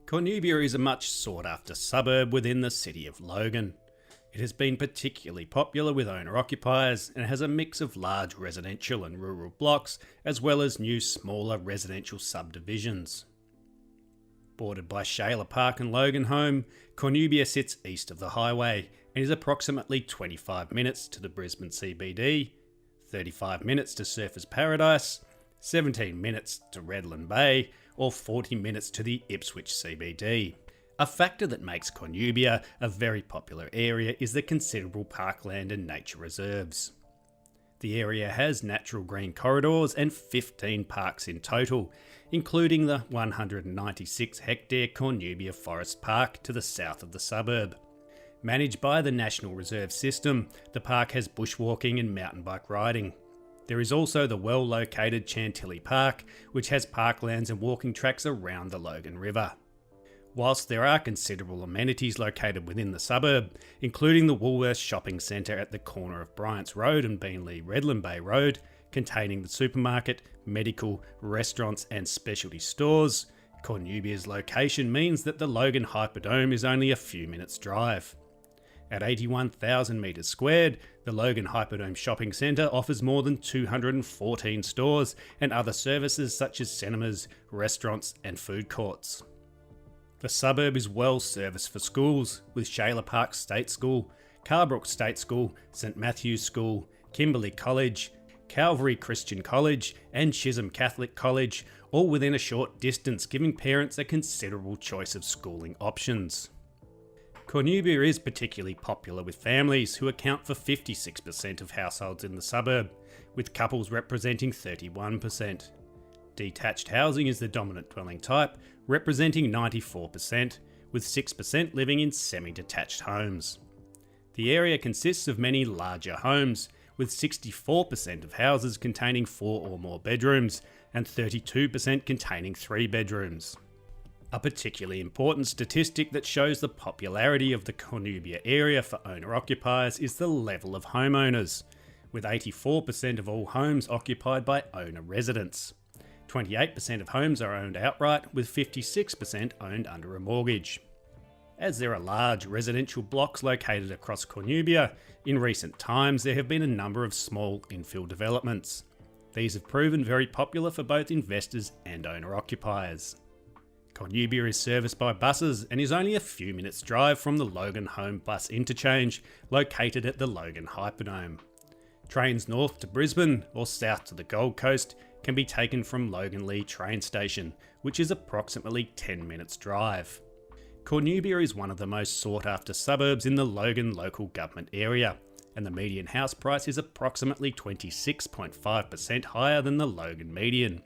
Cornubia is a much sought after suburb within the City of Logan. It has been particularly popular with owner-occupiers and has a mix of large residential and rural blocks as well as new smaller residential subdivisions. Bordered by Shailer Park and Loganholme, Cornubia sits east of the highway and is approximately 25 minutes to the Brisbane CBD, 35 minutes to Surfers Paradise, 17 minutes to Redland Bay, or 40 minutes to the Ipswich CBD. A factor that makes Cornubia a very popular area is the considerable parkland and nature reserves. The area has natural green corridors and 15 parks in total, including the 196 hectare Cornubia Forest Park to the south of the suburb. Managed by the National Reserve System, the park has bushwalking and mountain bike riding. There is also the well-located Chantilly Park, which has parklands and walking tracks around the Logan River. Whilst there are considerable amenities located within the suburb, including the Woolworths shopping centre at the corner of Bryant's Road and Redland Bay Road, containing the supermarket, medical, restaurants and specialty stores, Cornubia's location means that the Logan Hyperdome is only a few minutes' drive. At 81,000 metres squared, the Logan Hyperdome Shopping Centre offers more than 214 stores and other services such as cinemas, restaurants and food courts. The suburb is well serviced for schools, with Shailer Park State School, Carbrook State School, St Matthew's School, Kimberley College, Calvary Christian College and Chisholm Catholic College, all within a short distance, giving parents a considerable choice of schooling options. Cornubia is particularly popular with families, who account for 56% of households in the suburb, with couples representing 31%. Detached housing is the dominant dwelling type, representing 94%, with 6% living in semi-detached homes. The area consists of many larger homes, with 64% of houses containing 4 or more bedrooms and 32% containing 3 bedrooms. A particularly important statistic that shows the popularity of the Cornubia area for owner-occupiers is the level of homeowners, with 84% of all homes occupied by owner residents. 28% of homes are owned outright, with 56% owned under a mortgage. As there are large residential blocks located across Cornubia, in recent times there have been a number of small infill developments. These have proven very popular for both investors and owner-occupiers. Cornubia is serviced by buses and is only a few minutes' drive from the Loganholme bus interchange located at the Logan Hyperdome. Trains north to Brisbane or south to the Gold Coast can be taken from Logan Lee train station, which is approximately 10 minutes' drive. Cornubia is one of the most sought after suburbs in the Logan local government area, and the median house price is approximately 26.5% higher than the Logan median.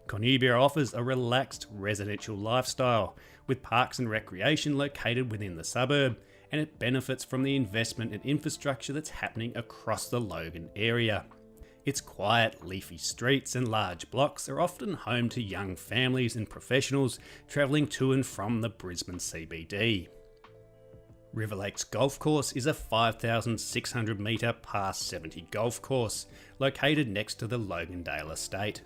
Cornubia offers a relaxed residential lifestyle, with parks and recreation located within the suburb, and it benefits from the investment and infrastructure that's happening across the Logan area. Its quiet, leafy streets and large blocks are often home to young families and professionals travelling to and from the Brisbane CBD. River Lakes Golf Course is a 5,600 metre par 70 golf course located next to the Logandale Estate.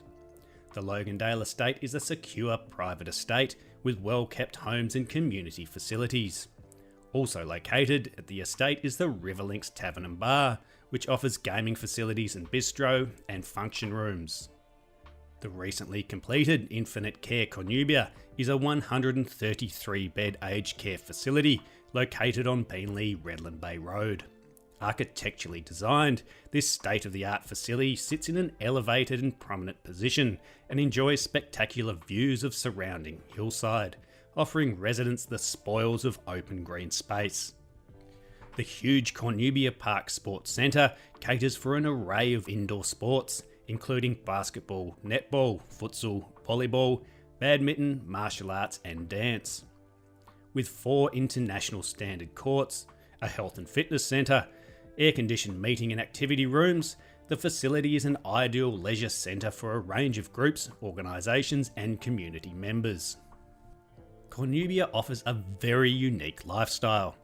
The Logandale Estate is a secure private estate with well-kept homes and community facilities. Also located at the estate is the Riverlinks Tavern and Bar, which offers gaming facilities and bistro and function rooms. The recently completed Infinite Care Cornubia is a 133-bed aged care facility located on Beenleigh Redland Bay Road. Architecturally designed, this state-of-the-art facility sits in an elevated and prominent position and enjoys spectacular views of surrounding hillside, offering residents the spoils of open green space. The huge Cornubia Park Sports Centre caters for an array of indoor sports, including basketball, netball, futsal, volleyball, badminton, martial arts and dance. With 4 international standard courts, a health and fitness centre, air-conditioned meeting and activity rooms, the facility is an ideal leisure centre for a range of groups, organisations and community members. Cornubia offers a very unique lifestyle.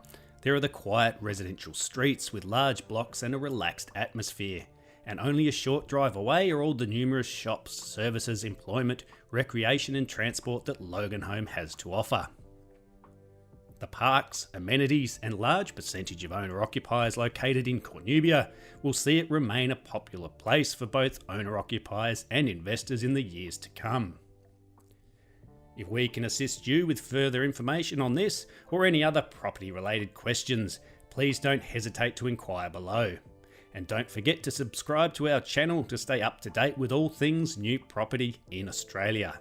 There are the quiet residential streets with large blocks and a relaxed atmosphere, and only a short drive away are all the numerous shops, services, employment, recreation and transport that Loganholme has to offer. The parks, amenities and large percentage of owner-occupiers located in Cornubia will see it remain a popular place for both owner-occupiers and investors in the years to come. If we can assist you with further information on this or any other property related questions, please don't hesitate to inquire below. And don't forget to subscribe to our channel to stay up to date with all things new property in Australia.